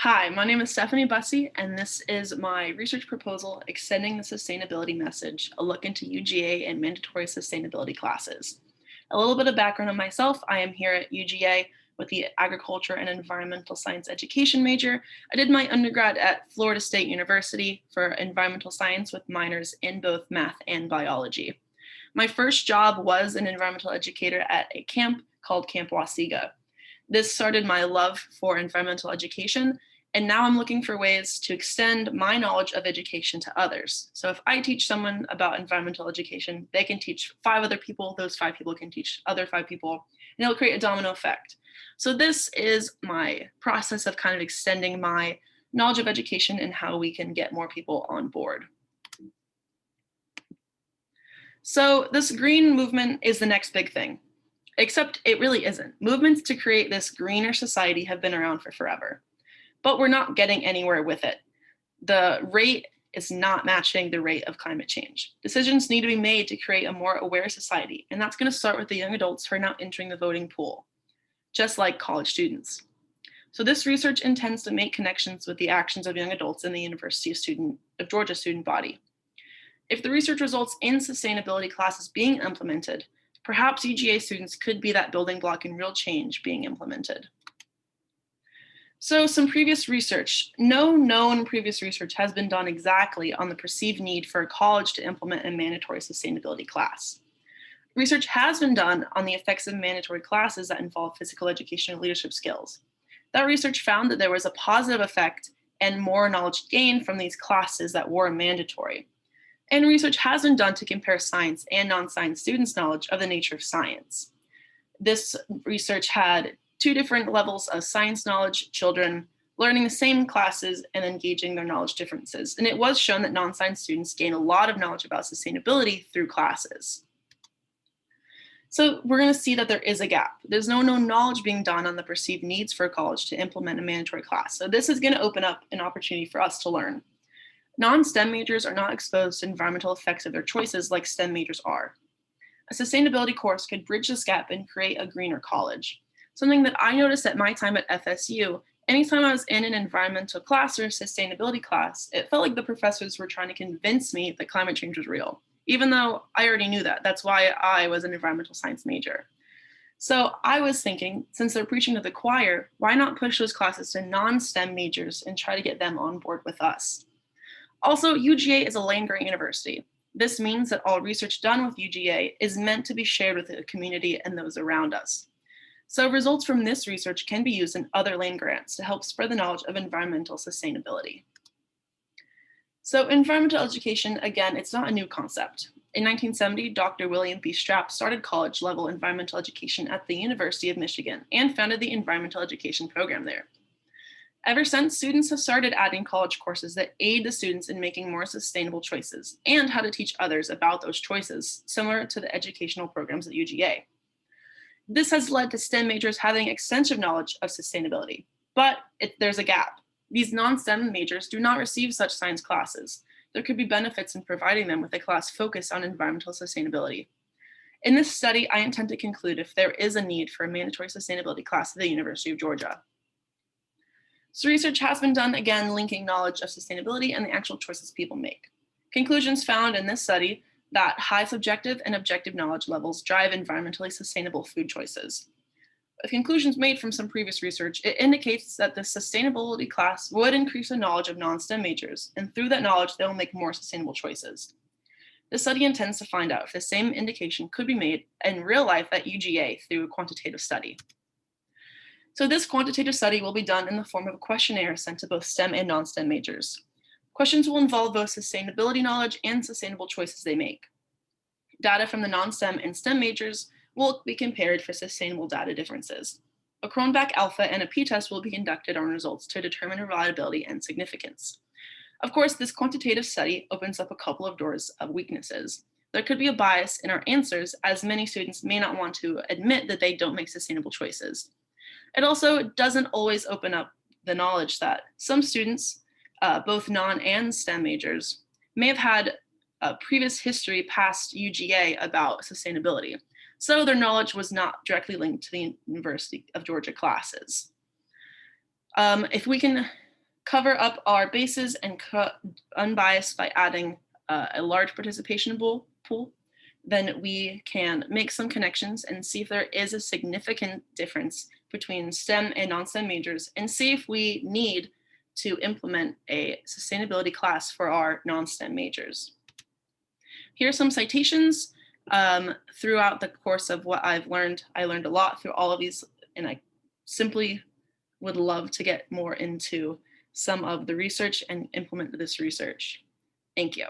Hi, my name is Stephanie Busse, and this is my research proposal, Extending the Sustainability Message, a look into UGA and mandatory sustainability classes. A little bit of background on myself. I am here at UGA with the Agriculture and Environmental Science Education major. I did my undergrad at Florida State University for environmental science with minors in both math and biology. My first job was an environmental educator at a camp called Camp Wasiga. This started my love for environmental education, and now I'm looking for ways to extend my knowledge of education to others. So if I teach someone about environmental education, they can teach 5 other people, those 5 people can teach other 5 people, and it'll create a domino effect. So this is my process of kind of extending my knowledge of education and how we can get more people on board. So this green movement is the next big thing. Except it really isn't. Movements to create this greener society have been around for forever, but we're not getting anywhere with it. The rate is not matching the rate of climate change. Decisions need to be made to create a more aware society, and that's going to start with the young adults who are now entering the voting pool, just like college students. So this research intends to make connections with the actions of young adults in the University of Georgia student body. If the research results in sustainability classes being implemented, perhaps UGA students could be that building block in real change being implemented. So some previous research. No known previous research has been done exactly on the perceived need for a college to implement a mandatory sustainability class. Research has been done on the effects of mandatory classes that involve physical education and leadership skills. That research found that there was a positive effect and more knowledge gained from these classes that were mandatory. And research has been done to compare science and non-science students' knowledge of the nature of science. This research had 2 different levels of science knowledge, children learning the same classes and engaging their knowledge differences. And it was shown that non-science students gain a lot of knowledge about sustainability through classes. So we're going to see that there is a gap. There's no known knowledge being done on the perceived needs for a college to implement a mandatory class. So this is going to open up an opportunity for us to learn. Non-STEM majors are not exposed to environmental effects of their choices like STEM majors are. A sustainability course could bridge this gap and create a greener college. Something that I noticed at my time at FSU, anytime I was in an environmental class or a sustainability class, it felt like the professors were trying to convince me that climate change was real, even though I already knew that. That's why I was an environmental science major. So I was thinking, since they're preaching to the choir, why not push those classes to non-STEM majors and try to get them on board with us? Also, UGA is a land-grant university. This means that all research done with UGA is meant to be shared with the community and those around us. So results from this research can be used in other land grants to help spread the knowledge of environmental sustainability. So environmental education, again, it's not a new concept. In 1970, Dr. William B. Strapp started college-level environmental education at the University of Michigan and founded the environmental education program there. Ever since, students have started adding college courses that aid the students in making more sustainable choices and how to teach others about those choices, similar to the educational programs at UGA. This has led to STEM majors having extensive knowledge of sustainability, but there's a gap. These non-STEM majors do not receive such science classes. There could be benefits in providing them with a class focused on environmental sustainability. In this study, I intend to conclude if there is a need for a mandatory sustainability class at the University of Georgia. So research has been done, again, linking knowledge of sustainability and the actual choices people make. Conclusions found in this study that high subjective and objective knowledge levels drive environmentally sustainable food choices. With conclusions made from some previous research, it indicates that the sustainability class would increase the knowledge of non-STEM majors, and through that knowledge, they will make more sustainable choices. The study intends to find out if the same indication could be made in real life at UGA through a quantitative study. So this quantitative study will be done in the form of a questionnaire sent to both STEM and non-STEM majors. Questions will involve both sustainability knowledge and sustainable choices they make. Data from the non-STEM and STEM majors will be compared for sustainable data differences. A Cronbach alpha and a p-test will be conducted on results to determine reliability and significance. Of course, this quantitative study opens up a couple of doors of weaknesses. There could be a bias in our answers, as many students may not want to admit that they don't make sustainable choices. It also doesn't always open up the knowledge that some students, both non and STEM majors, may have had a previous history past UGA about sustainability. So their knowledge was not directly linked to the University of Georgia classes. If we can cover up our bases and unbiased by adding a large participation pool, then we can make some connections and see if there is a significant difference between STEM and non-STEM majors, and see if we need to implement a sustainability class for our non-STEM majors. Here are some citations. Throughout the course of what I've learned, I learned a lot through all of these, and I simply would love to get more into some of the research and implement this research. Thank you.